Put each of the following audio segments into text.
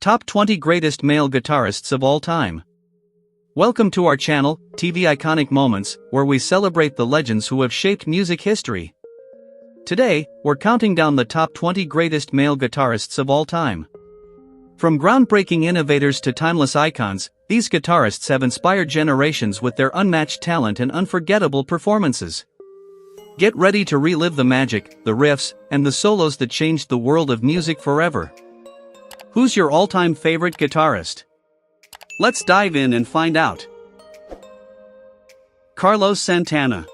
Top 20 Greatest Male Guitarists of All Time. Welcome to our channel, TV Iconic Moments, where we celebrate the legends who have shaped music history. Today, we're counting down the top 20 greatest male guitarists of all time. From groundbreaking innovators to timeless icons, these guitarists have inspired generations with their unmatched talent and unforgettable performances. Get ready to relive the magic, the riffs, and the solos that changed the world of music forever. Who's your all-time favorite guitarist? Let's dive in and find out. Carlos Santana.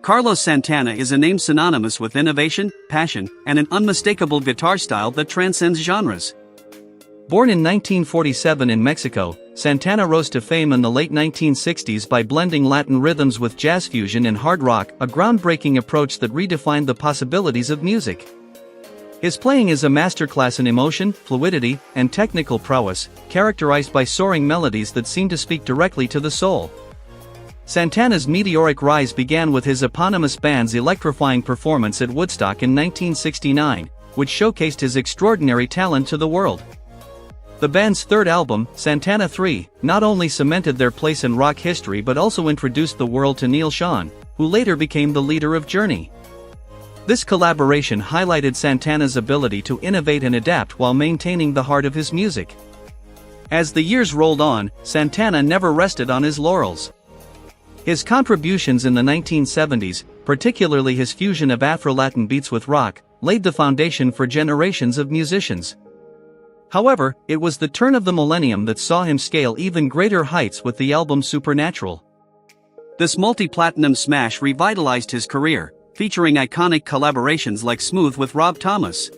Carlos Santana is a name synonymous with innovation, passion, and an unmistakable guitar style that transcends genres. Born in 1947 in Mexico, Santana rose to fame in the late 1960s by blending Latin rhythms with jazz fusion and hard rock, a groundbreaking approach that redefined the possibilities of music. His playing is a masterclass in emotion, fluidity, and technical prowess, characterized by soaring melodies that seem to speak directly to the soul. Santana's meteoric rise began with his eponymous band's electrifying performance at Woodstock in 1969, which showcased his extraordinary talent to the world. The band's third album, Santana 3, not only cemented their place in rock history but also introduced the world to Neil Schon, who later became the leader of Journey. This collaboration highlighted Santana's ability to innovate and adapt while maintaining the heart of his music. As the years rolled on, Santana never rested on his laurels. His contributions in the 1970s, particularly his fusion of Afro-Latin beats with rock, laid the foundation for generations of musicians. However, it was the turn of the millennium that saw him scale even greater heights with the album Supernatural. This multi-platinum smash revitalized his career, featuring iconic collaborations like Smooth with Rob Thomas.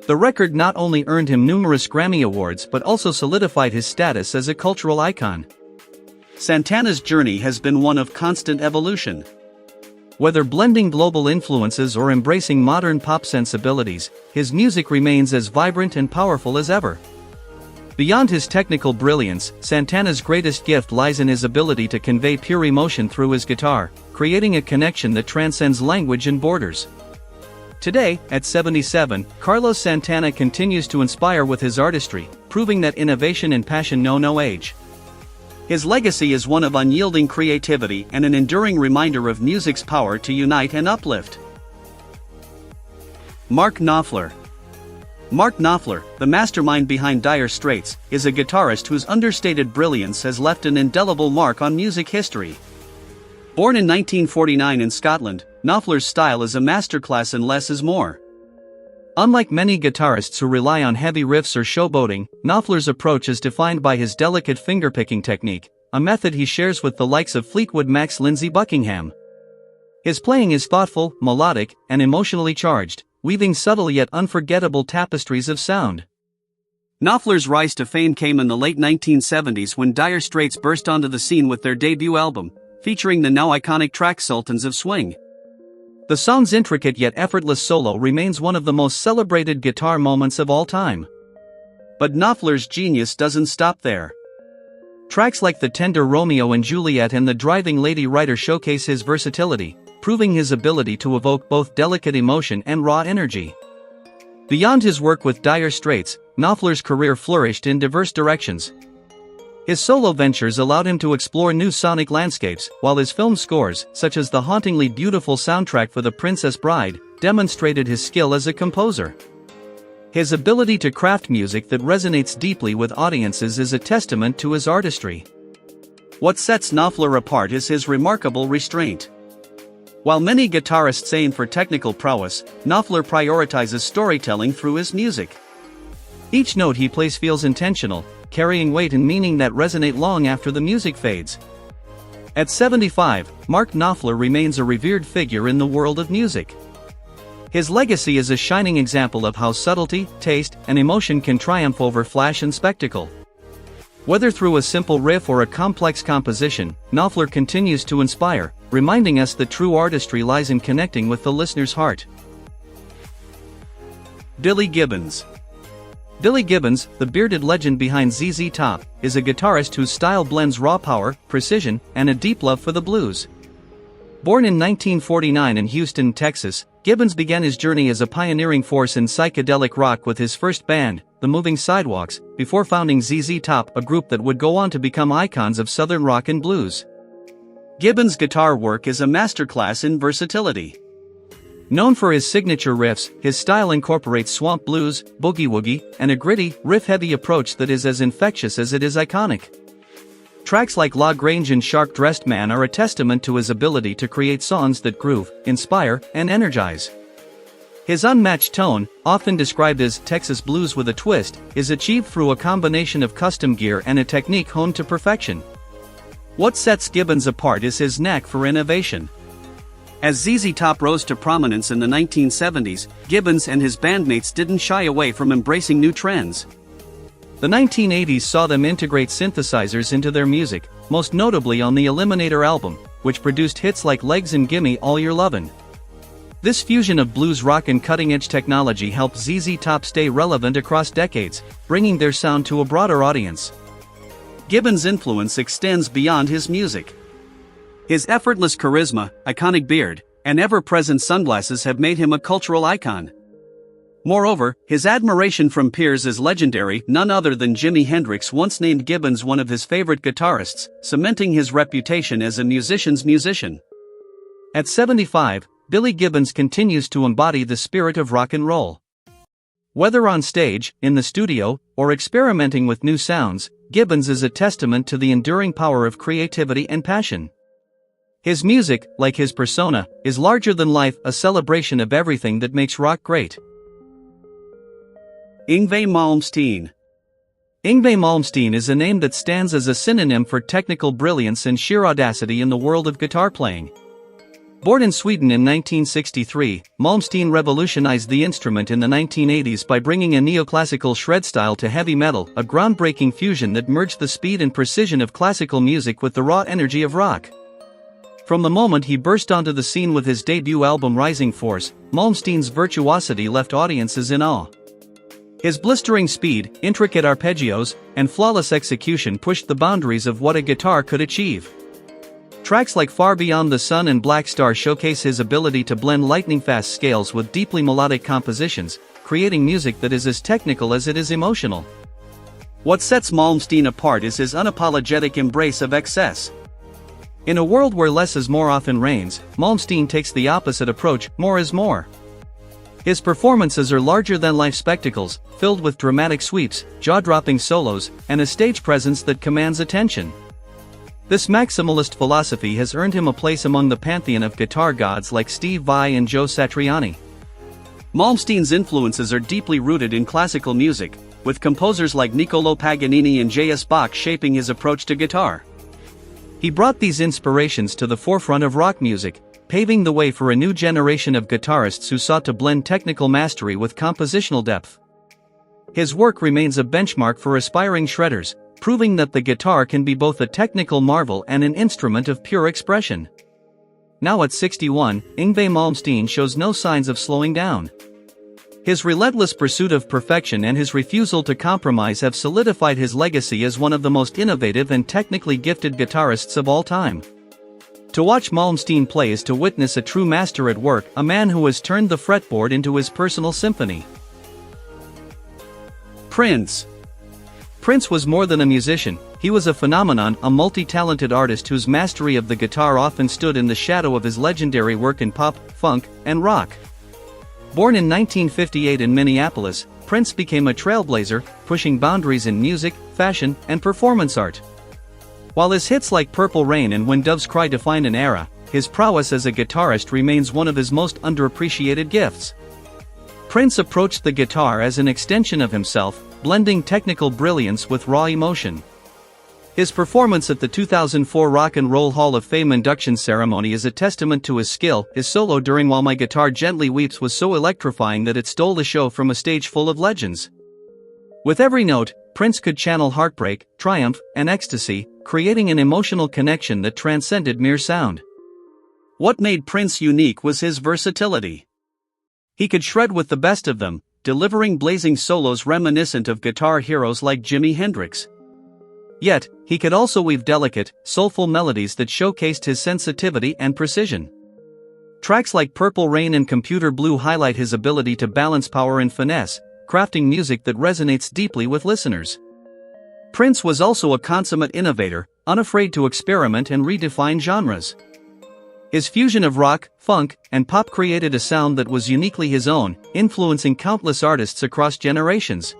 The record not only earned him numerous Grammy Awards but also solidified his status as a cultural icon. Santana's journey has been one of constant evolution. Whether blending global influences or embracing modern pop sensibilities, his music remains as vibrant and powerful as ever. Beyond his technical brilliance, Santana's greatest gift lies in his ability to convey pure emotion through his guitar, creating a connection that transcends language and borders. Today, at 77, Carlos Santana continues to inspire with his artistry, proving that innovation and passion know no age. His legacy is one of unyielding creativity and an enduring reminder of music's power to unite and uplift. Mark Knopfler. Mark Knopfler, the mastermind behind Dire Straits, is a guitarist whose understated brilliance has left an indelible mark on music history. Born in 1949 in Scotland, Knopfler's style is a masterclass in less is more. Unlike many guitarists who rely on heavy riffs or showboating, Knopfler's approach is defined by his delicate fingerpicking technique, a method he shares with the likes of Fleetwood Mac's Lindsey Buckingham. His playing is thoughtful, melodic, and emotionally charged, weaving subtle yet unforgettable tapestries of sound. Knopfler's rise to fame came in the late 1970s when Dire Straits burst onto the scene with their debut album, featuring the now iconic track Sultans of Swing. The song's intricate yet effortless solo remains one of the most celebrated guitar moments of all time. But Knopfler's genius doesn't stop there. Tracks like the tender Romeo and Juliet and the driving Lady Writer showcase his versatility, proving his ability to evoke both delicate emotion and raw energy. Beyond his work with Dire Straits, Knopfler's career flourished in diverse directions. His solo ventures allowed him to explore new sonic landscapes, while his film scores, such as the hauntingly beautiful soundtrack for The Princess Bride, demonstrated his skill as a composer. His ability to craft music that resonates deeply with audiences is a testament to his artistry. What sets Knopfler apart is his remarkable restraint. While many guitarists aim for technical prowess, Knopfler prioritizes storytelling through his music. Each note he plays feels intentional, carrying weight and meaning that resonate long after the music fades. At 75, Mark Knopfler remains a revered figure in the world of music. His legacy is a shining example of how subtlety, taste, and emotion can triumph over flash and spectacle. Whether through a simple riff or a complex composition, Knopfler continues to inspire, reminding us that true artistry lies in connecting with the listener's heart. Billy Gibbons. Billy Gibbons, the bearded legend behind ZZ Top, is a guitarist whose style blends raw power, precision, and a deep love for the blues. Born in 1949 in Houston, Texas, Gibbons began his journey as a pioneering force in psychedelic rock with his first band, The Moving Sidewalks, before founding ZZ Top, a group that would go on to become icons of Southern rock and blues. Gibbons' guitar work is a masterclass in versatility. Known for his signature riffs, his style incorporates swamp blues, boogie-woogie, and a gritty, riff-heavy approach that is as infectious as it is iconic. Tracks like La Grange and Shark Dressed Man are a testament to his ability to create songs that groove, inspire, and energize. His unmatched tone, often described as Texas blues with a twist, is achieved through a combination of custom gear and a technique honed to perfection. What sets Gibbons apart is his knack for innovation. As ZZ Top rose to prominence in the 1970s, Gibbons and his bandmates didn't shy away from embracing new trends. The 1980s saw them integrate synthesizers into their music, most notably on the Eliminator album, which produced hits like Legs and Gimme All Your Lovin'. This fusion of blues rock and cutting-edge technology helped ZZ Top stay relevant across decades, bringing their sound to a broader audience. Gibbons' influence extends beyond his music. His effortless charisma, iconic beard, and ever-present sunglasses have made him a cultural icon. Moreover, his admiration from peers is legendary. None other than Jimi Hendrix once named Gibbons one of his favorite guitarists, cementing his reputation as a musician's musician. At 75, Billy Gibbons continues to embody the spirit of rock and roll. Whether on stage, in the studio, or experimenting with new sounds, Gibbons is a testament to the enduring power of creativity and passion. His music, like his persona, is larger than life, a celebration of everything that makes rock great. Yngwie Malmsteen. Yngwie Malmsteen is a name that stands as a synonym for technical brilliance and sheer audacity in the world of guitar playing. Born in Sweden in 1963, Malmsteen revolutionized the instrument in the 1980s by bringing a neoclassical shred style to heavy metal, a groundbreaking fusion that merged the speed and precision of classical music with the raw energy of rock. From the moment he burst onto the scene with his debut album Rising Force, Malmsteen's virtuosity left audiences in awe. His blistering speed, intricate arpeggios, and flawless execution pushed the boundaries of what a guitar could achieve. Tracks like Far Beyond the Sun and Black Star showcase his ability to blend lightning-fast scales with deeply melodic compositions, creating music that is as technical as it is emotional. What sets Malmsteen apart is his unapologetic embrace of excess. In a world where less is more often reigns, Malmsteen takes the opposite approach: more is more. His performances are larger-than-life spectacles, filled with dramatic sweeps, jaw-dropping solos, and a stage presence that commands attention. This maximalist philosophy has earned him a place among the pantheon of guitar gods like Steve Vai and Joe Satriani. Malmsteen's influences are deeply rooted in classical music, with composers like Niccolò Paganini and J.S. Bach shaping his approach to guitar. He brought these inspirations to the forefront of rock music, paving the way for a new generation of guitarists who sought to blend technical mastery with compositional depth. His work remains a benchmark for aspiring shredders, proving that the guitar can be both a technical marvel and an instrument of pure expression. Now at 61, Yngwie Malmsteen shows no signs of slowing down. His relentless pursuit of perfection and his refusal to compromise have solidified his legacy as one of the most innovative and technically gifted guitarists of all time. To watch Malmsteen play is to witness a true master at work, a man who has turned the fretboard into his personal symphony. Prince. Prince was more than a musician, he was a phenomenon, a multi-talented artist whose mastery of the guitar often stood in the shadow of his legendary work in pop, funk, and rock. Born in 1958 in Minneapolis, Prince became a trailblazer, pushing boundaries in music, fashion, and performance art. While his hits like Purple Rain and When Doves Cry define an era, his prowess as a guitarist remains one of his most underappreciated gifts. Prince approached the guitar as an extension of himself, blending technical brilliance with raw emotion. His performance at the 2004 Rock and Roll Hall of Fame induction ceremony is a testament to his skill. His solo during While My Guitar Gently Weeps was so electrifying that it stole the show from a stage full of legends. With every note, Prince could channel heartbreak, triumph, and ecstasy, creating an emotional connection that transcended mere sound. What made Prince unique was his versatility. He could shred with the best of them, delivering blazing solos reminiscent of guitar heroes like Jimi Hendrix. Yet, he could also weave delicate, soulful melodies that showcased his sensitivity and precision. Tracks like Purple Rain and Computer Blue highlight his ability to balance power and finesse, crafting music that resonates deeply with listeners. Prince was also a consummate innovator, unafraid to experiment and redefine genres. His fusion of rock, funk, and pop created a sound that was uniquely his own, influencing countless artists across generations.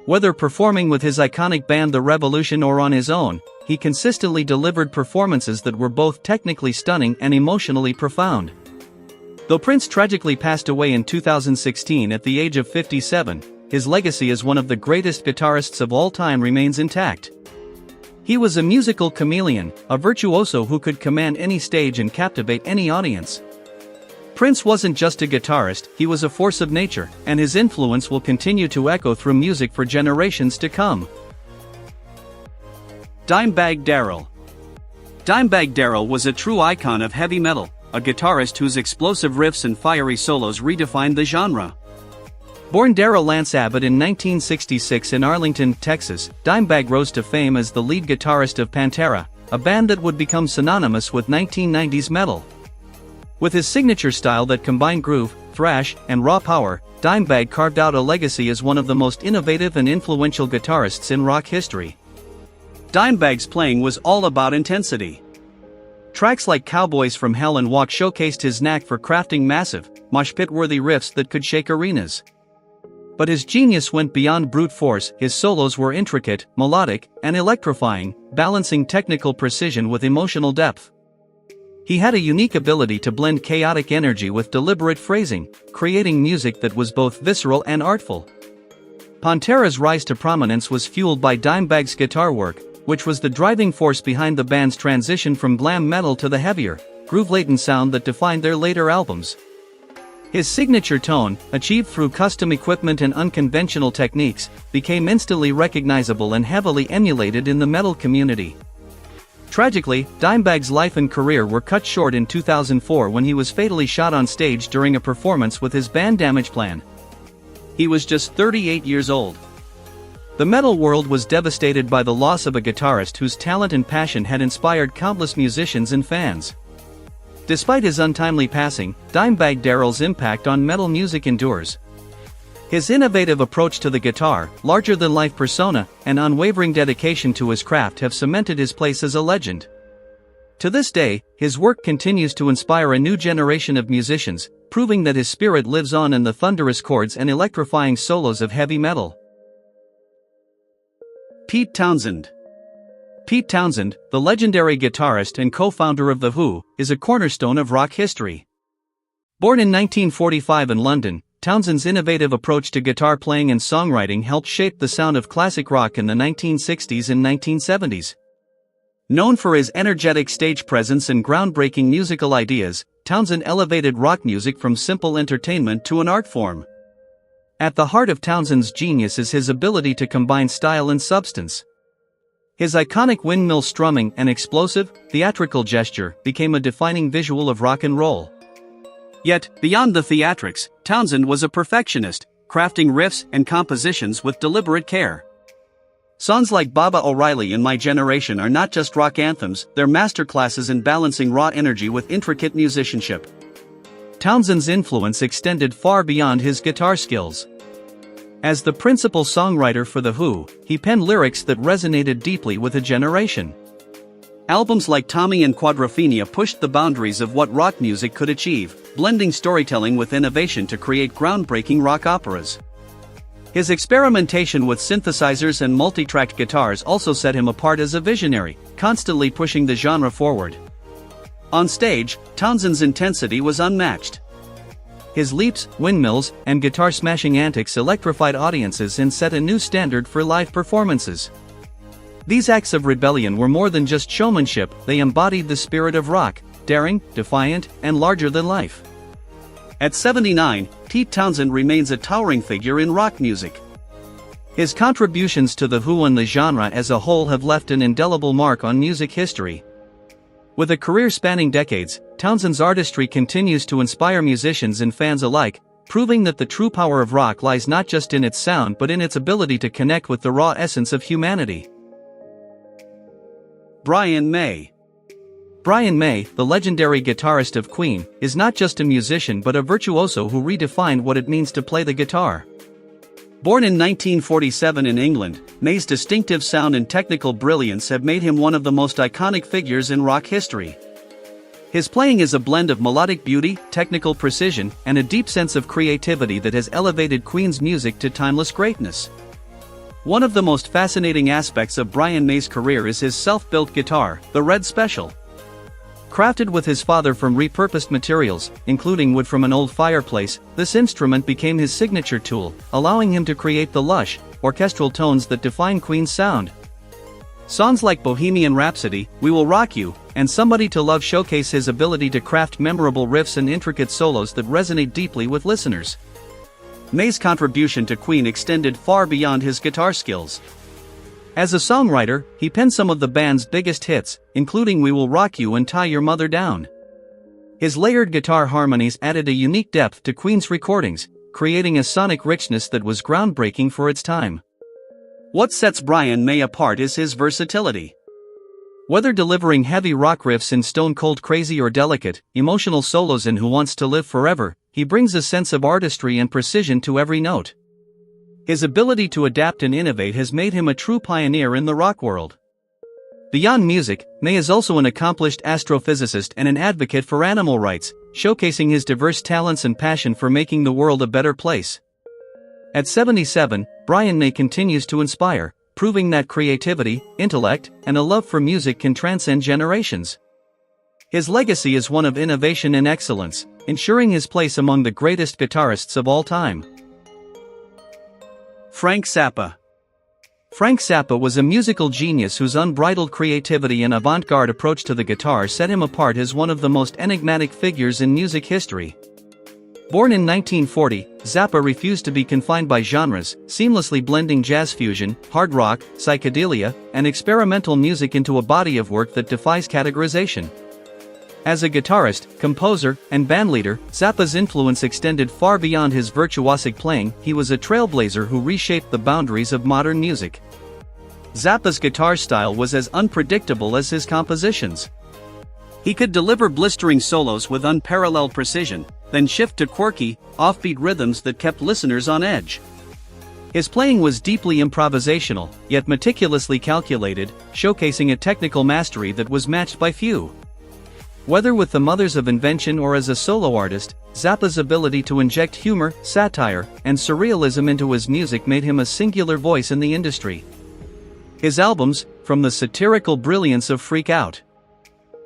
Whether performing with his iconic band The Revolution or on his own, he consistently delivered performances that were both technically stunning and emotionally profound. Though Prince tragically passed away in 2016 at the age of 57, his legacy as one of the greatest guitarists of all time remains intact. He was a musical chameleon, a virtuoso who could command any stage and captivate any audience. Prince wasn't just a guitarist, he was a force of nature, and his influence will continue to echo through music for generations to come. Dimebag Darrell. Dimebag Darrell was a true icon of heavy metal, a guitarist whose explosive riffs and fiery solos redefined the genre. Born Darrell Lance Abbott in 1966 in Arlington, Texas, Dimebag rose to fame as the lead guitarist of Pantera, a band that would become synonymous with 1990s metal. With his signature style that combined groove, thrash, and raw power, Dimebag carved out a legacy as one of the most innovative and influential guitarists in rock history. Dimebag's playing was all about intensity. Tracks like Cowboys from Hell and Walk showcased his knack for crafting massive, mosh-pit-worthy riffs that could shake arenas. But his genius went beyond brute force. His solos were intricate, melodic, and electrifying, balancing technical precision with emotional depth. He had a unique ability to blend chaotic energy with deliberate phrasing, creating music that was both visceral and artful. Pantera's rise to prominence was fueled by Dimebag's guitar work, which was the driving force behind the band's transition from glam metal to the heavier, groove-laden sound that defined their later albums. His signature tone, achieved through custom equipment and unconventional techniques, became instantly recognizable and heavily emulated in the metal community. Tragically, Dimebag's life and career were cut short in 2004 when he was fatally shot on stage during a performance with his band Damageplan. He was just 38 years old. The metal world was devastated by the loss of a guitarist whose talent and passion had inspired countless musicians and fans. Despite his untimely passing, Dimebag Darrell's impact on metal music endures. His innovative approach to the guitar, larger-than-life persona, and unwavering dedication to his craft have cemented his place as a legend. To this day, his work continues to inspire a new generation of musicians, proving that his spirit lives on in the thunderous chords and electrifying solos of heavy metal. Pete Townshend. Pete Townshend, the legendary guitarist and co-founder of The Who, is a cornerstone of rock history. Born in 1945 in London, Townshend's innovative approach to guitar playing and songwriting helped shape the sound of classic rock in the 1960s and 1970s. Known for his energetic stage presence and groundbreaking musical ideas, Townshend elevated rock music from simple entertainment to an art form. At the heart of Townshend's genius is his ability to combine style and substance. His iconic windmill strumming and explosive, theatrical gesture became a defining visual of rock and roll. Yet, beyond the theatrics, Townshend was a perfectionist, crafting riffs and compositions with deliberate care. Songs like Baba O'Reilly and My Generation are not just rock anthems, they're masterclasses in balancing raw energy with intricate musicianship. Townshend's influence extended far beyond his guitar skills. As the principal songwriter for The Who, he penned lyrics that resonated deeply with a generation. Albums like Tommy and Quadrophenia pushed the boundaries of what rock music could achieve, blending storytelling with innovation to create groundbreaking rock operas. His experimentation with synthesizers and multi-tracked guitars also set him apart as a visionary, constantly pushing the genre forward. On stage, Townshend's intensity was unmatched. His leaps, windmills, and guitar-smashing antics electrified audiences and set a new standard for live performances. These acts of rebellion were more than just showmanship, they embodied the spirit of rock, daring, defiant, and larger than life. At 79, Pete Townshend remains a towering figure in rock music. His contributions to The Who and the genre as a whole have left an indelible mark on music history. With a career spanning decades, Townshend's artistry continues to inspire musicians and fans alike, proving that the true power of rock lies not just in its sound but in its ability to connect with the raw essence of humanity. Brian May. Brian May, the legendary guitarist of Queen, is not just a musician but a virtuoso who redefined what it means to play the guitar. Born in 1947 in England, May's distinctive sound and technical brilliance have made him one of the most iconic figures in rock history. His playing is a blend of melodic beauty, technical precision, and a deep sense of creativity that has elevated Queen's music to timeless greatness. One of the most fascinating aspects of Brian May's career is his self-built guitar, the Red Special. Crafted with his father from repurposed materials, including wood from an old fireplace, this instrument became his signature tool, allowing him to create the lush, orchestral tones that define Queen's sound. Songs like Bohemian Rhapsody, We Will Rock You, and Somebody to Love showcase his ability to craft memorable riffs and intricate solos that resonate deeply with listeners. May's contribution to Queen extended far beyond his guitar skills. As a songwriter, he penned some of the band's biggest hits, including We Will Rock You and Tie Your Mother Down. His layered guitar harmonies added a unique depth to Queen's recordings, creating a sonic richness that was groundbreaking for its time. What sets Brian May apart is his versatility. Whether delivering heavy rock riffs in Stone Cold Crazy or delicate, emotional solos in Who Wants to Live Forever, he brings a sense of artistry and precision to every note. His ability to adapt and innovate has made him a true pioneer in the rock world. Beyond music, May is also an accomplished astrophysicist and an advocate for animal rights, showcasing his diverse talents and passion for making the world a better place. At 77, Brian May continues to inspire, proving that creativity, intellect, and a love for music can transcend generations. His legacy is one of innovation and excellence, ensuring his place among the greatest guitarists of all time. Frank Zappa. Frank Zappa was a musical genius whose unbridled creativity and avant-garde approach to the guitar set him apart as one of the most enigmatic figures in music history. Born in 1940, Zappa refused to be confined by genres, seamlessly blending jazz fusion, hard rock, psychedelia, and experimental music into a body of work that defies categorization. As a guitarist, composer, and bandleader, Zappa's influence extended far beyond his virtuosic playing. He was a trailblazer who reshaped the boundaries of modern music. Zappa's guitar style was as unpredictable as his compositions. He could deliver blistering solos with unparalleled precision, then shift to quirky, offbeat rhythms that kept listeners on edge. His playing was deeply improvisational, yet meticulously calculated, showcasing a technical mastery that was matched by few. Whether with the Mothers of Invention or as a solo artist, Zappa's ability to inject humor, satire, and surrealism into his music made him a singular voice in the industry. His albums, from the satirical brilliance of Freak Out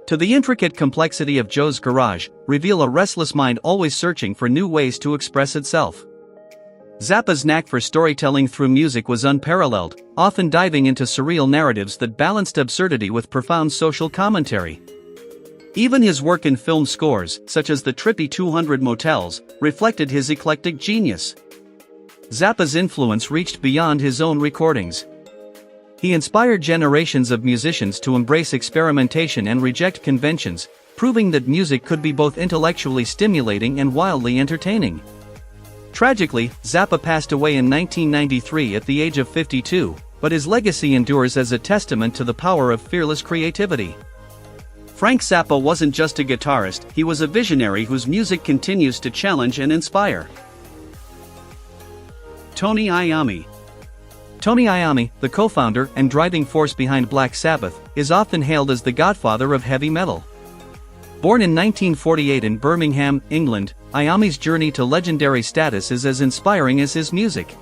to the intricate complexity of Joe's Garage, reveal a restless mind always searching for new ways to express itself. Zappa's knack for storytelling through music was unparalleled, often diving into surreal narratives that balanced absurdity with profound social commentary. Even his work in film scores, such as the trippy 200 Motels, reflected his eclectic genius. Zappa's influence reached beyond his own recordings. He inspired generations of musicians to embrace experimentation and reject conventions, proving that music could be both intellectually stimulating and wildly entertaining. Tragically, Zappa passed away in 1993 at the age of 52, but his legacy endures as a testament to the power of fearless creativity. Frank Zappa wasn't just a guitarist, he was a visionary whose music continues to challenge and inspire. Tony Iommi. Tony Iommi, the co-founder and driving force behind Black Sabbath, is often hailed as the godfather of heavy metal. Born in 1948 in Birmingham, England, Iommi's journey to legendary status is as inspiring as his music.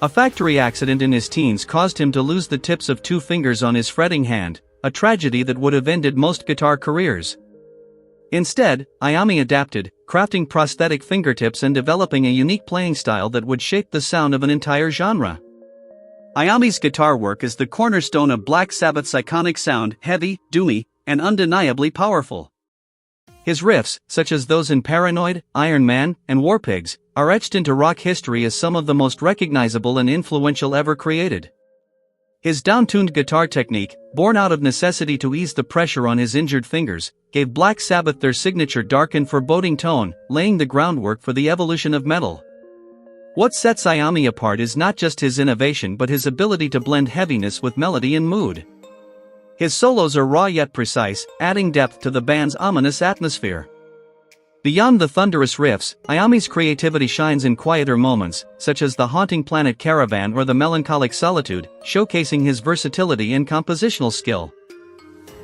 A factory accident in his teens caused him to lose the tips of 2 fingers on his fretting hand, a tragedy that would have ended most guitar careers. Instead, Iommi adapted, crafting prosthetic fingertips and developing a unique playing style that would shape the sound of an entire genre. Iommi's guitar work is the cornerstone of Black Sabbath's iconic sound, heavy, doomy, and undeniably powerful. His riffs, such as those in Paranoid, Iron Man, and War Pigs, are etched into rock history as some of the most recognizable and influential ever created. His down-tuned guitar technique, born out of necessity to ease the pressure on his injured fingers, gave Black Sabbath their signature dark and foreboding tone, laying the groundwork for the evolution of metal. What sets Iommi apart is not just his innovation but his ability to blend heaviness with melody and mood. His solos are raw yet precise, adding depth to the band's ominous atmosphere. Beyond the thunderous riffs, Iami's creativity shines in quieter moments, such as the haunting Planet Caravan or the melancholic Solitude, showcasing his versatility and compositional skill.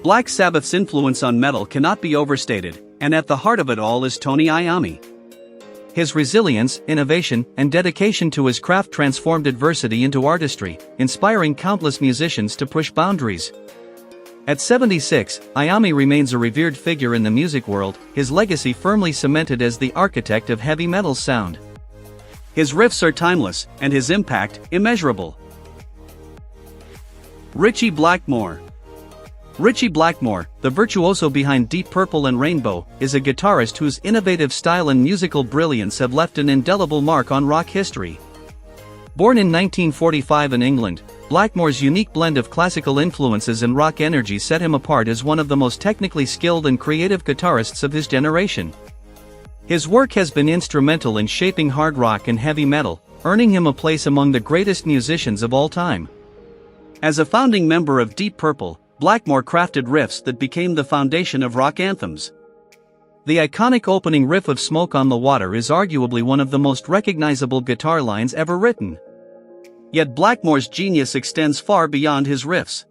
Black Sabbath's influence on metal cannot be overstated, and at the heart of it all is Tony Iommi. His resilience, innovation, and dedication to his craft transformed adversity into artistry, inspiring countless musicians to push boundaries. At 76, Iommi remains a revered figure in the music world, his legacy firmly cemented as the architect of heavy metal's sound. His riffs are timeless, and his impact, immeasurable. Ritchie Blackmore. Ritchie Blackmore, the virtuoso behind Deep Purple and Rainbow, is a guitarist whose innovative style and musical brilliance have left an indelible mark on rock history. Born in 1945 in England, Blackmore's unique blend of classical influences and rock energy set him apart as one of the most technically skilled and creative guitarists of his generation. His work has been instrumental in shaping hard rock and heavy metal, earning him a place among the greatest musicians of all time. As a founding member of Deep Purple, Blackmore crafted riffs that became the foundation of rock anthems. The iconic opening riff of Smoke on the Water is arguably one of the most recognizable guitar lines ever written. Yet Blackmore's genius extends far beyond his riffs.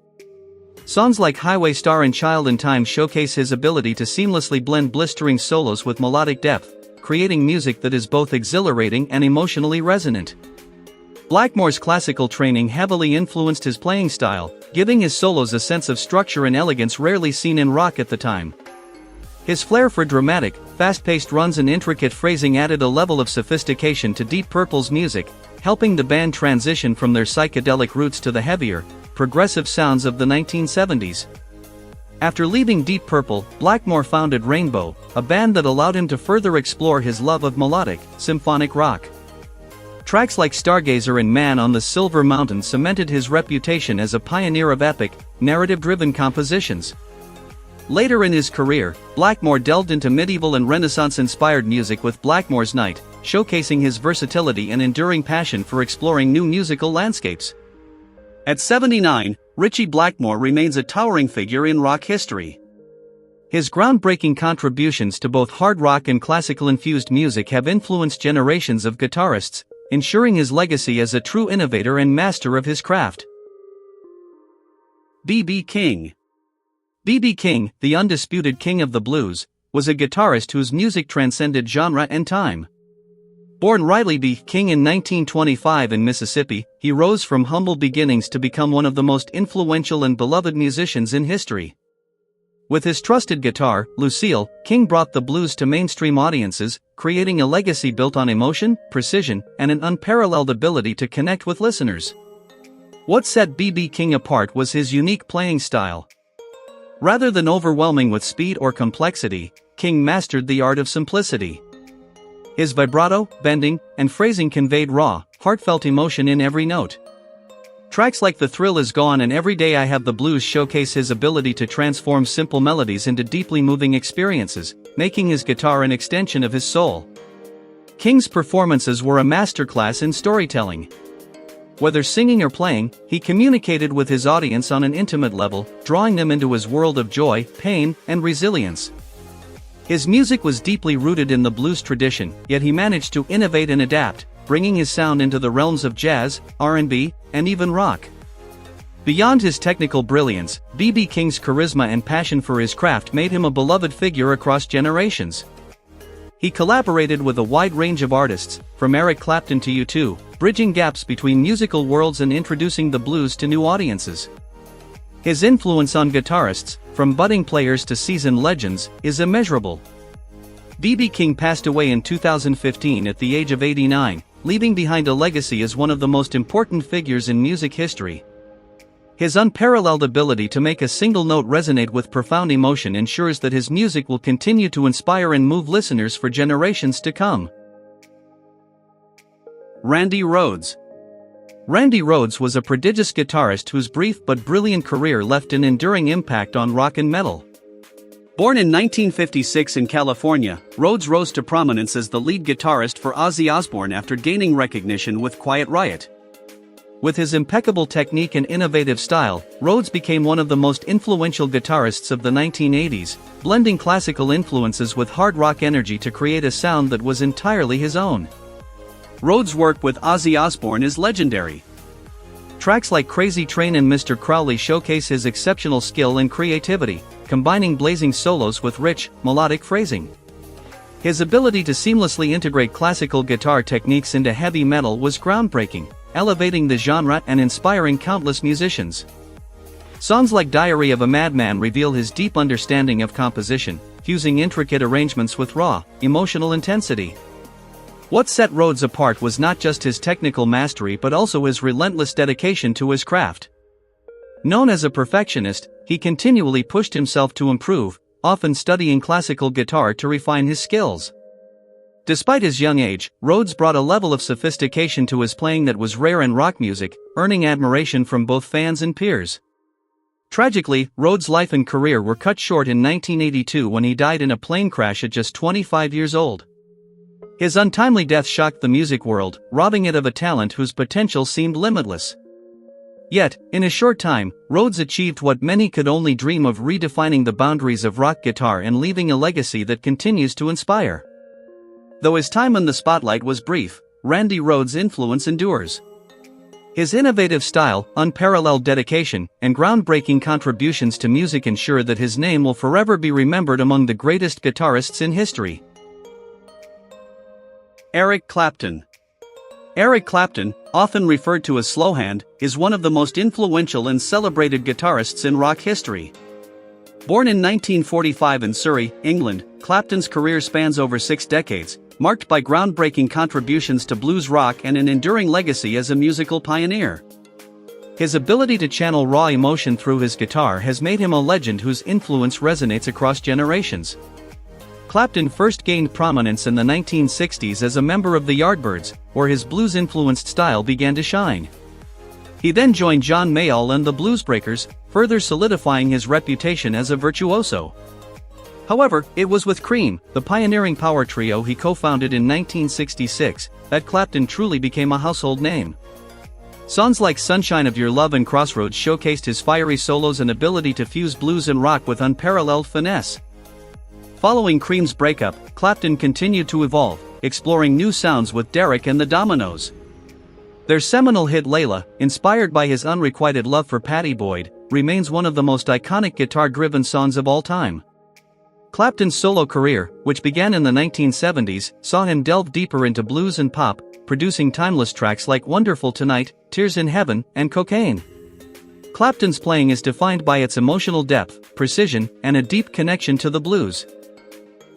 Songs like Highway Star and Child in Time showcase his ability to seamlessly blend blistering solos with melodic depth, creating music that is both exhilarating and emotionally resonant. Blackmore's classical training heavily influenced his playing style, giving his solos a sense of structure and elegance rarely seen in rock at the time. His flair for dramatic, fast-paced runs and intricate phrasing added a level of sophistication to Deep Purple's music, helping the band transition from their psychedelic roots to the heavier, progressive sounds of the 1970s. After leaving Deep Purple, Blackmore founded Rainbow, a band that allowed him to further explore his love of melodic, symphonic rock. Tracks like Stargazer and Man on the Silver Mountain cemented his reputation as a pioneer of epic, narrative-driven compositions. Later in his career, Blackmore delved into medieval and Renaissance-inspired music with Blackmore's Night, showcasing his versatility and enduring passion for exploring new musical landscapes. At 79, Ritchie Blackmore remains a towering figure in rock history. His groundbreaking contributions to both hard rock and classical-infused music have influenced generations of guitarists, ensuring his legacy as a true innovator and master of his craft. B.B. King. B.B. King, the undisputed king of the blues, was a guitarist whose music transcended genre and time. Born Riley B. King in 1925 in Mississippi, he rose from humble beginnings to become one of the most influential and beloved musicians in history. With his trusted guitar, Lucille, King brought the blues to mainstream audiences, creating a legacy built on emotion, precision, and an unparalleled ability to connect with listeners. What set B.B. King apart was his unique playing style. Rather than overwhelming with speed or complexity, King mastered the art of simplicity. His vibrato, bending, and phrasing conveyed raw, heartfelt emotion in every note. Tracks like The Thrill Is Gone and Every Day I Have the Blues showcase his ability to transform simple melodies into deeply moving experiences, making his guitar an extension of his soul. King's performances were a masterclass in storytelling. Whether singing or playing, he communicated with his audience on an intimate level, drawing them into his world of joy, pain, and resilience. His music was deeply rooted in the blues tradition, yet he managed to innovate and adapt, bringing his sound into the realms of jazz, R&B, and even rock. Beyond his technical brilliance, B.B. King's charisma and passion for his craft made him a beloved figure across generations. He collaborated with a wide range of artists, from Eric Clapton to U2, bridging gaps between musical worlds and introducing the blues to new audiences. His influence on guitarists, from budding players to seasoned legends, is immeasurable. B.B. King passed away in 2015 at the age of 89, leaving behind a legacy as one of the most important figures in music history. His unparalleled ability to make a single note resonate with profound emotion ensures that his music will continue to inspire and move listeners for generations to come. Randy Rhoads. Randy Rhoads was a prodigious guitarist whose brief but brilliant career left an enduring impact on rock and metal. Born in 1956 in California, Rhoads rose to prominence as the lead guitarist for Ozzy Osbourne after gaining recognition with Quiet Riot. With his impeccable technique and innovative style, Rhodes became one of the most influential guitarists of the 1980s, blending classical influences with hard rock energy to create a sound that was entirely his own. Rhodes' work with Ozzy Osbourne is legendary. Tracks like Crazy Train and Mr. Crowley showcase his exceptional skill and creativity, combining blazing solos with rich, melodic phrasing. His ability to seamlessly integrate classical guitar techniques into heavy metal was groundbreaking, elevating the genre and inspiring countless musicians. Songs like Diary of a Madman reveal his deep understanding of composition, fusing intricate arrangements with raw, emotional intensity. What set Rhodes apart was not just his technical mastery but also his relentless dedication to his craft. Known as a perfectionist, he continually pushed himself to improve, often studying classical guitar to refine his skills. Despite his young age, Rhodes brought a level of sophistication to his playing that was rare in rock music, earning admiration from both fans and peers. Tragically, Rhodes' life and career were cut short in 1982 when he died in a plane crash at just 25 years old. His untimely death shocked the music world, robbing it of a talent whose potential seemed limitless. Yet, in a short time, Rhodes achieved what many could only dream of: redefining the boundaries of rock guitar and leaving a legacy that continues to inspire. Though his time in the spotlight was brief, Randy Rhodes' influence endures. His innovative style, unparalleled dedication, and groundbreaking contributions to music ensure that his name will forever be remembered among the greatest guitarists in history. Eric Clapton. Eric Clapton, often referred to as Slowhand, is one of the most influential and celebrated guitarists in rock history. Born in 1945 in Surrey, England, Clapton's career spans over 6 decades, marked by groundbreaking contributions to blues rock and an enduring legacy as a musical pioneer. His ability to channel raw emotion through his guitar has made him a legend whose influence resonates across generations. Clapton first gained prominence in the 1960s as a member of the Yardbirds, where his blues-influenced style began to shine. He then joined John Mayall and the Bluesbreakers, further solidifying his reputation as a virtuoso. However, it was with Cream, the pioneering power trio he co-founded in 1966, that Clapton truly became a household name. Songs like Sunshine of Your Love and Crossroads showcased his fiery solos and ability to fuse blues and rock with unparalleled finesse. Following Cream's breakup, Clapton continued to evolve, exploring new sounds with Derek and the Dominoes. Their seminal hit Layla, inspired by his unrequited love for Pattie Boyd, remains one of the most iconic guitar-driven songs of all time. Clapton's solo career, which began in the 1970s, saw him delve deeper into blues and pop, producing timeless tracks like Wonderful Tonight, Tears in Heaven, and Cocaine. Clapton's playing is defined by its emotional depth, precision, and a deep connection to the blues.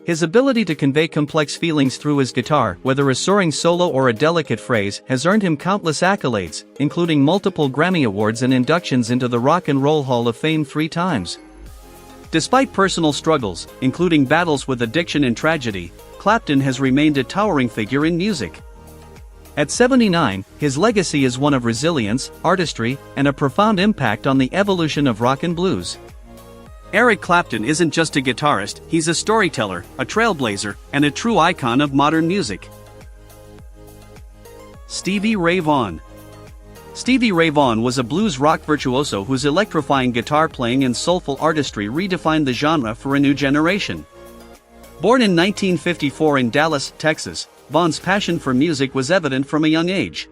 His ability to convey complex feelings through his guitar, whether a soaring solo or a delicate phrase, has earned him countless accolades, including multiple Grammy Awards and inductions into the Rock and Roll Hall of Fame 3 times. Despite personal struggles, including battles with addiction and tragedy, Clapton has remained a towering figure in music. At 79, his legacy is one of resilience, artistry, and a profound impact on the evolution of rock and blues. Eric Clapton isn't just a guitarist, he's a storyteller, a trailblazer, and a true icon of modern music. Stevie Ray Vaughan. Stevie Ray Vaughan was a blues rock virtuoso whose electrifying guitar playing and soulful artistry redefined the genre for a new generation. Born in 1954 in Dallas, Texas, Vaughan's passion for music was evident from a young age.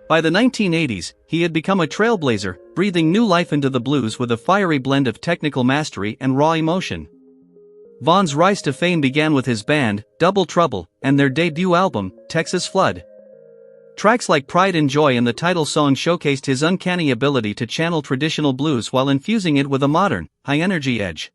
By the 1980s, he had become a trailblazer, breathing new life into the blues with a fiery blend of technical mastery and raw emotion. Vaughan's rise to fame began with his band, Double Trouble, and their debut album, Texas Flood. Tracks like Pride and Joy and the title song showcased his uncanny ability to channel traditional blues while infusing it with a modern, high-energy edge.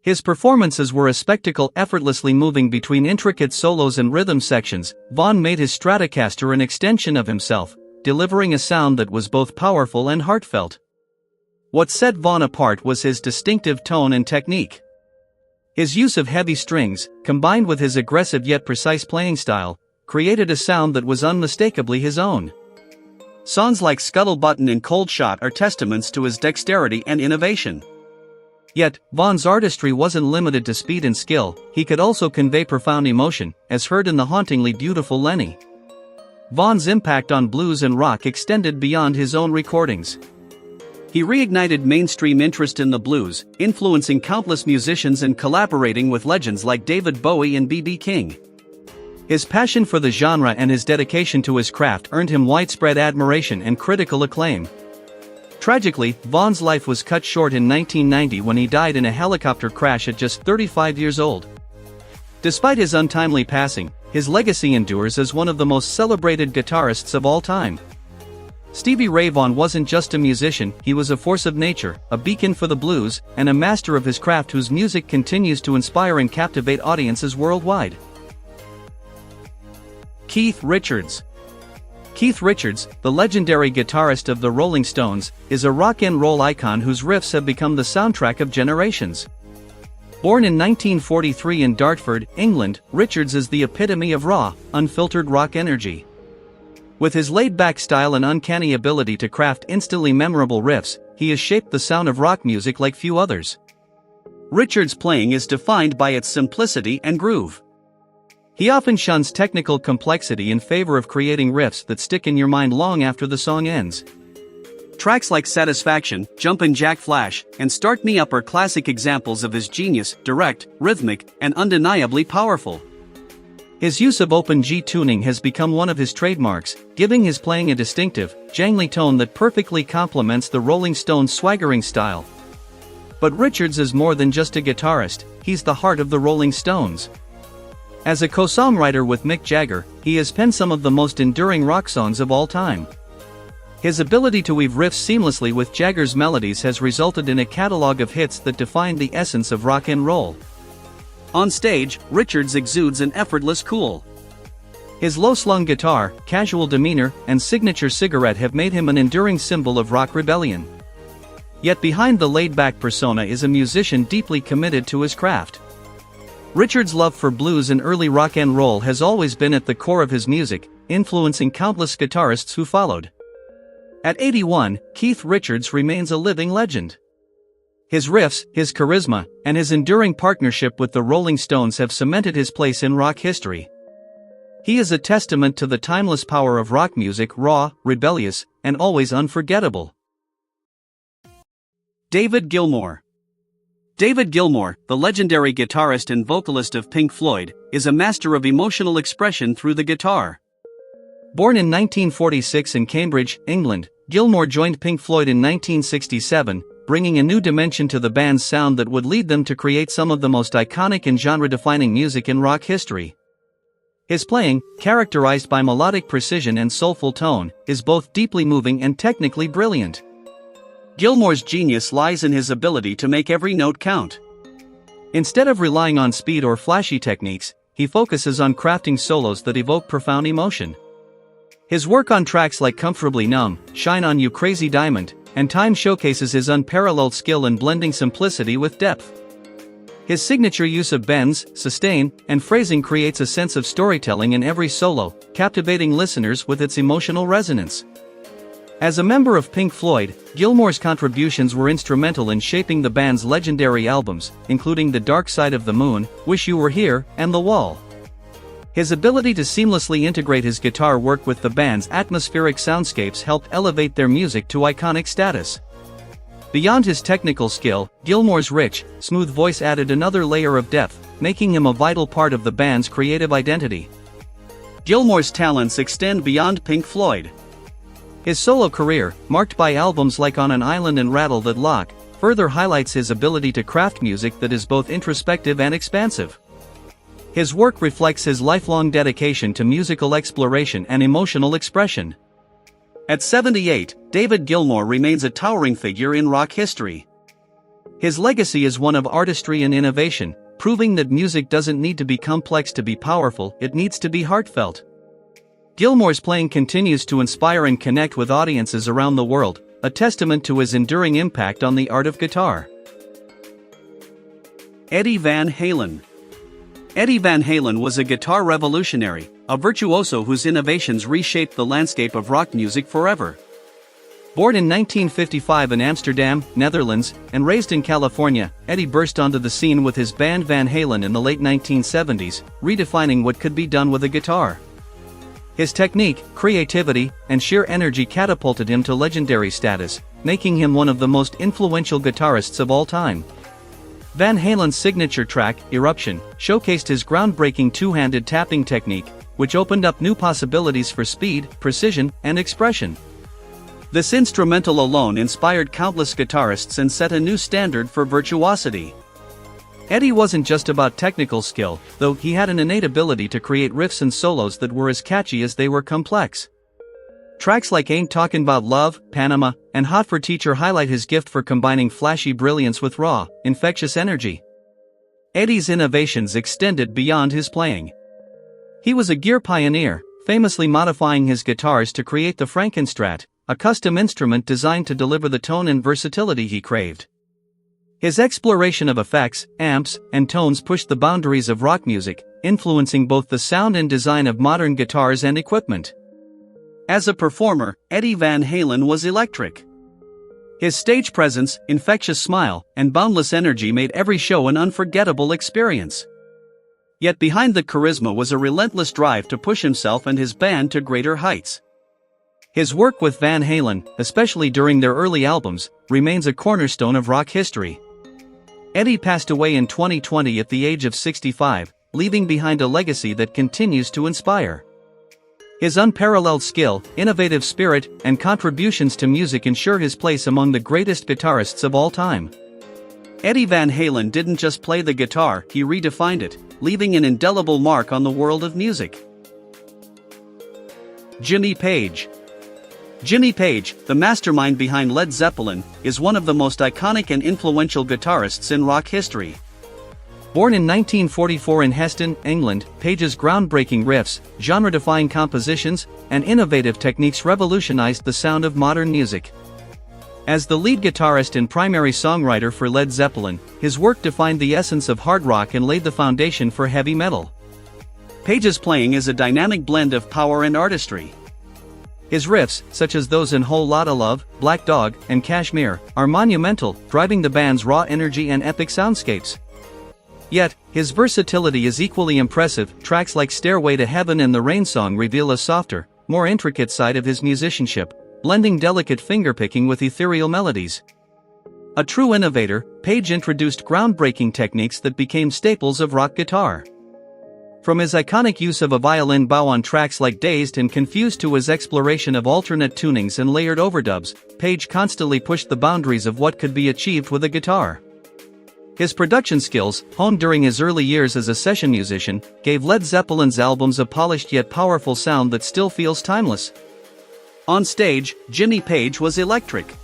His performances were a spectacle, effortlessly moving between intricate solos and rhythm sections. Vaughan made his Stratocaster an extension of himself, delivering a sound that was both powerful and heartfelt. What set Vaughan apart was his distinctive tone and technique. His use of heavy strings, combined with his aggressive yet precise playing style, created a sound that was unmistakably his own. Songs like Scuttle Button and Cold Shot are testaments to his dexterity and innovation. Yet, Vaughan's artistry wasn't limited to speed and skill, he could also convey profound emotion, as heard in the hauntingly beautiful Lenny. Vaughan's impact on blues and rock extended beyond his own recordings. He reignited mainstream interest in the blues, influencing countless musicians and collaborating with legends like David Bowie and B.B. King. His passion for the genre and his dedication to his craft earned him widespread admiration and critical acclaim. Tragically, Vaughan's life was cut short in 1990 when he died in a helicopter crash at just 35 years old. Despite his untimely passing, his legacy endures as one of the most celebrated guitarists of all time. Stevie Ray Vaughan wasn't just a musician, he was a force of nature, a beacon for the blues, and a master of his craft whose music continues to inspire and captivate audiences worldwide. Keith Richards. Keith Richards, the legendary guitarist of the Rolling Stones, is a rock and roll icon whose riffs have become the soundtrack of generations. Born in 1943 in Dartford, England, Richards is the epitome of raw, unfiltered rock energy. With his laid-back style and uncanny ability to craft instantly memorable riffs, he has shaped the sound of rock music like few others. Richards' playing is defined by its simplicity and groove. He often shuns technical complexity in favor of creating riffs that stick in your mind long after the song ends. Tracks like Satisfaction, Jumpin' Jack Flash, and Start Me Up are classic examples of his genius, direct, rhythmic, and undeniably powerful. His use of open G tuning has become one of his trademarks, giving his playing a distinctive, jangly tone that perfectly complements the Rolling Stones' swaggering style. But Richards is more than just a guitarist, he's the heart of the Rolling Stones. As a co-songwriter with Mick Jagger, he has penned some of the most enduring rock songs of all time. His ability to weave riffs seamlessly with Jagger's melodies has resulted in a catalog of hits that define the essence of rock and roll. On stage, Richards exudes an effortless cool. His low-slung guitar, casual demeanor, and signature cigarette have made him an enduring symbol of rock rebellion. Yet behind the laid-back persona is a musician deeply committed to his craft. Richards' love for blues and early rock and roll has always been at the core of his music, influencing countless guitarists who followed. At 81, Keith Richards remains a living legend. His riffs, his charisma, and his enduring partnership with the Rolling Stones have cemented his place in rock history. He is a testament to the timeless power of rock music, raw, rebellious, and always unforgettable. David Gilmour. David Gilmour, the legendary guitarist and vocalist of Pink Floyd, is a master of emotional expression through the guitar. Born in 1946 in Cambridge, England, Gilmour joined Pink Floyd in 1967, bringing a new dimension to the band's sound that would lead them to create some of the most iconic and genre-defining music in rock history. His playing, characterized by melodic precision and soulful tone, is both deeply moving and technically brilliant. Gilmour's genius lies in his ability to make every note count. Instead of relying on speed or flashy techniques, he focuses on crafting solos that evoke profound emotion. His work on tracks like Comfortably Numb, Shine On You Crazy Diamond, and Time showcases his unparalleled skill in blending simplicity with depth. His signature use of bends, sustain, and phrasing creates a sense of storytelling in every solo, captivating listeners with its emotional resonance. As a member of Pink Floyd, Gilmour's contributions were instrumental in shaping the band's legendary albums, including The Dark Side of the Moon, Wish You Were Here, and The Wall. His ability to seamlessly integrate his guitar work with the band's atmospheric soundscapes helped elevate their music to iconic status. Beyond his technical skill, Gilmour's rich, smooth voice added another layer of depth, making him a vital part of the band's creative identity. Gilmour's talents extend beyond Pink Floyd. His solo career, marked by albums like On an Island and Rattle That Lock, further highlights his ability to craft music that is both introspective and expansive. His work reflects his lifelong dedication to musical exploration and emotional expression. At 78, David Gilmour remains a towering figure in rock history. His legacy is one of artistry and innovation, proving that music doesn't need to be complex to be powerful, it needs to be heartfelt. Gilmour's playing continues to inspire and connect with audiences around the world, a testament to his enduring impact on the art of guitar. Eddie Van Halen. Eddie Van Halen was a guitar revolutionary, a virtuoso whose innovations reshaped the landscape of rock music forever. Born in 1955 in Amsterdam, Netherlands, and raised in California, Eddie burst onto the scene with his band Van Halen in the late 1970s, redefining what could be done with a guitar. His technique, creativity, and sheer energy catapulted him to legendary status, making him one of the most influential guitarists of all time. Van Halen's signature track, Eruption, showcased his groundbreaking two-handed tapping technique, which opened up new possibilities for speed, precision, and expression. This instrumental alone inspired countless guitarists and set a new standard for virtuosity. Eddie wasn't just about technical skill, though he had an innate ability to create riffs and solos that were as catchy as they were complex. Tracks like Ain't Talkin' About Love, Panama, and Hot for Teacher highlight his gift for combining flashy brilliance with raw, infectious energy. Eddie's innovations extended beyond his playing. He was a gear pioneer, famously modifying his guitars to create the Frankenstrat, a custom instrument designed to deliver the tone and versatility he craved. His exploration of effects, amps, and tones pushed the boundaries of rock music, influencing both the sound and design of modern guitars and equipment. As a performer, Eddie Van Halen was electric. His stage presence, infectious smile, and boundless energy made every show an unforgettable experience. Yet behind the charisma was a relentless drive to push himself and his band to greater heights. His work with Van Halen, especially during their early albums, remains a cornerstone of rock history. Eddie passed away in 2020 at the age of 65, leaving behind a legacy that continues to inspire. His unparalleled skill, innovative spirit, and contributions to music ensure his place among the greatest guitarists of all time. Eddie Van Halen didn't just play the guitar, he redefined it, leaving an indelible mark on the world of music. Jimmy Page. Jimmy Page, the mastermind behind Led Zeppelin, is one of the most iconic and influential guitarists in rock history. Born in 1944 in Heston, England, Page's groundbreaking riffs, genre-defying compositions, and innovative techniques revolutionized the sound of modern music. As the lead guitarist and primary songwriter for Led Zeppelin, his work defined the essence of hard rock and laid the foundation for heavy metal. Page's playing is a dynamic blend of power and artistry. His riffs, such as those in Whole Lotta Love, Black Dog, and Kashmir, are monumental, driving the band's raw energy and epic soundscapes. Yet, his versatility is equally impressive. Tracks like Stairway to Heaven and The Rain Song reveal a softer, more intricate side of his musicianship, blending delicate fingerpicking with ethereal melodies. A true innovator, Page introduced groundbreaking techniques that became staples of rock guitar. From his iconic use of a violin bow on tracks like Dazed and Confused to his exploration of alternate tunings and layered overdubs, Page constantly pushed the boundaries of what could be achieved with a guitar. His production skills, honed during his early years as a session musician, gave Led Zeppelin's albums a polished yet powerful sound that still feels timeless. On stage, Jimmy Page was electric.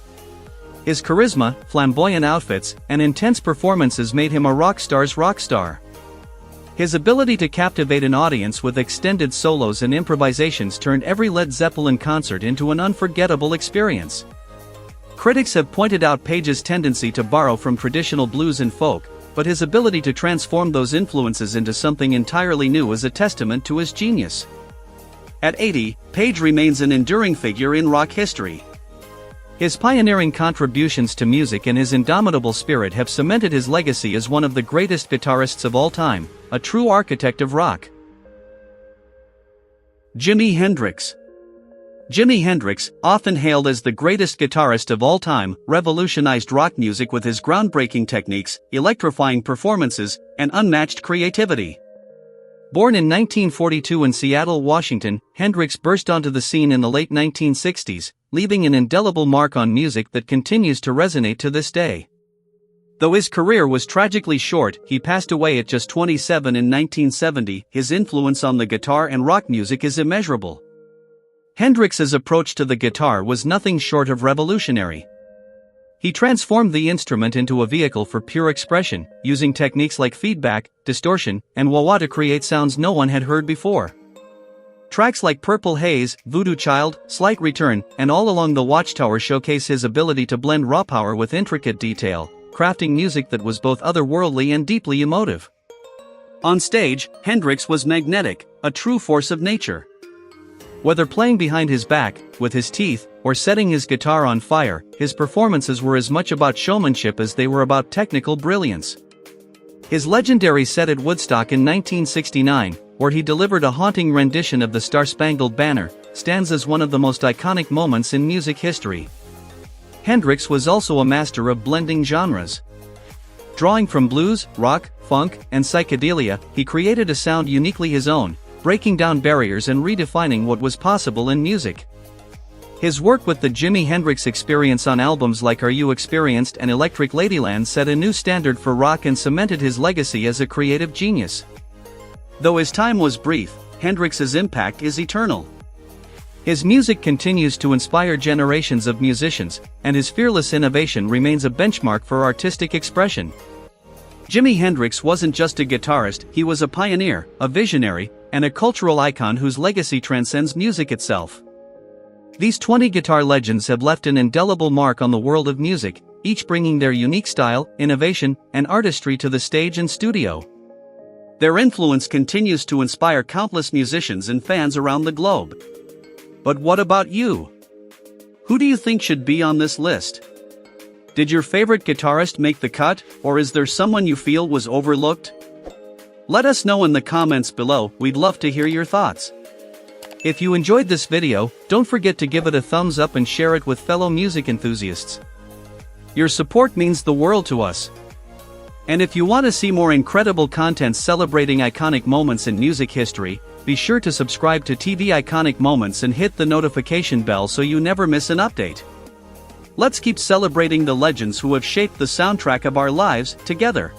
His charisma, flamboyant outfits, and intense performances made him a rock star's rock star. His ability to captivate an audience with extended solos and improvisations turned every Led Zeppelin concert into an unforgettable experience. Critics have pointed out Page's tendency to borrow from traditional blues and folk, but his ability to transform those influences into something entirely new is a testament to his genius. At 80, Page remains an enduring figure in rock history. His pioneering contributions to music and his indomitable spirit have cemented his legacy as one of the greatest guitarists of all time, a true architect of rock. Jimi Hendrix. Jimi Hendrix, often hailed as the greatest guitarist of all time, revolutionized rock music with his groundbreaking techniques, electrifying performances, and unmatched creativity. Born in 1942 in Seattle, Washington, Hendrix burst onto the scene in the late 1960s, leaving an indelible mark on music that continues to resonate to this day. Though his career was tragically short, he passed away at just 27 in 1970. His influence on the guitar and rock music is immeasurable. Hendrix's approach to the guitar was nothing short of revolutionary. He transformed the instrument into a vehicle for pure expression, using techniques like feedback, distortion, and wah-wah to create sounds no one had heard before. Tracks like Purple Haze, Voodoo Child, Slight Return, and All Along the Watchtower showcase his ability to blend raw power with intricate detail, crafting music that was both otherworldly and deeply emotive. On stage, Hendrix was magnetic, a true force of nature. Whether playing behind his back, with his teeth, or setting his guitar on fire, his performances were as much about showmanship as they were about technical brilliance. His legendary set at Woodstock in 1969, where he delivered a haunting rendition of the Star-Spangled Banner, stands as one of the most iconic moments in music history. Hendrix was also a master of blending genres. Drawing from blues, rock, funk, and psychedelia, he created a sound uniquely his own, breaking down barriers and redefining what was possible in music. His work with the Jimi Hendrix Experience on albums like Are You Experienced and Electric Ladyland set a new standard for rock and cemented his legacy as a creative genius. Though his time was brief, Hendrix's impact is eternal. His music continues to inspire generations of musicians, and his fearless innovation remains a benchmark for artistic expression. Jimi Hendrix wasn't just a guitarist, he was a pioneer, a visionary, and a cultural icon whose legacy transcends music itself. These 20 guitar legends have left an indelible mark on the world of music, each bringing their unique style, innovation, and artistry to the stage and studio. Their influence continues to inspire countless musicians and fans around the globe. But what about you? Who do you think should be on this list? Did your favorite guitarist make the cut, or is there someone you feel was overlooked? Let us know in the comments below, we'd love to hear your thoughts. If you enjoyed this video, don't forget to give it a thumbs up and share it with fellow music enthusiasts. Your support means the world to us. And if you want to see more incredible content celebrating iconic moments in music history, be sure to subscribe to TV Iconic Moments and hit the notification bell so you never miss an update. Let's keep celebrating the legends who have shaped the soundtrack of our lives, together.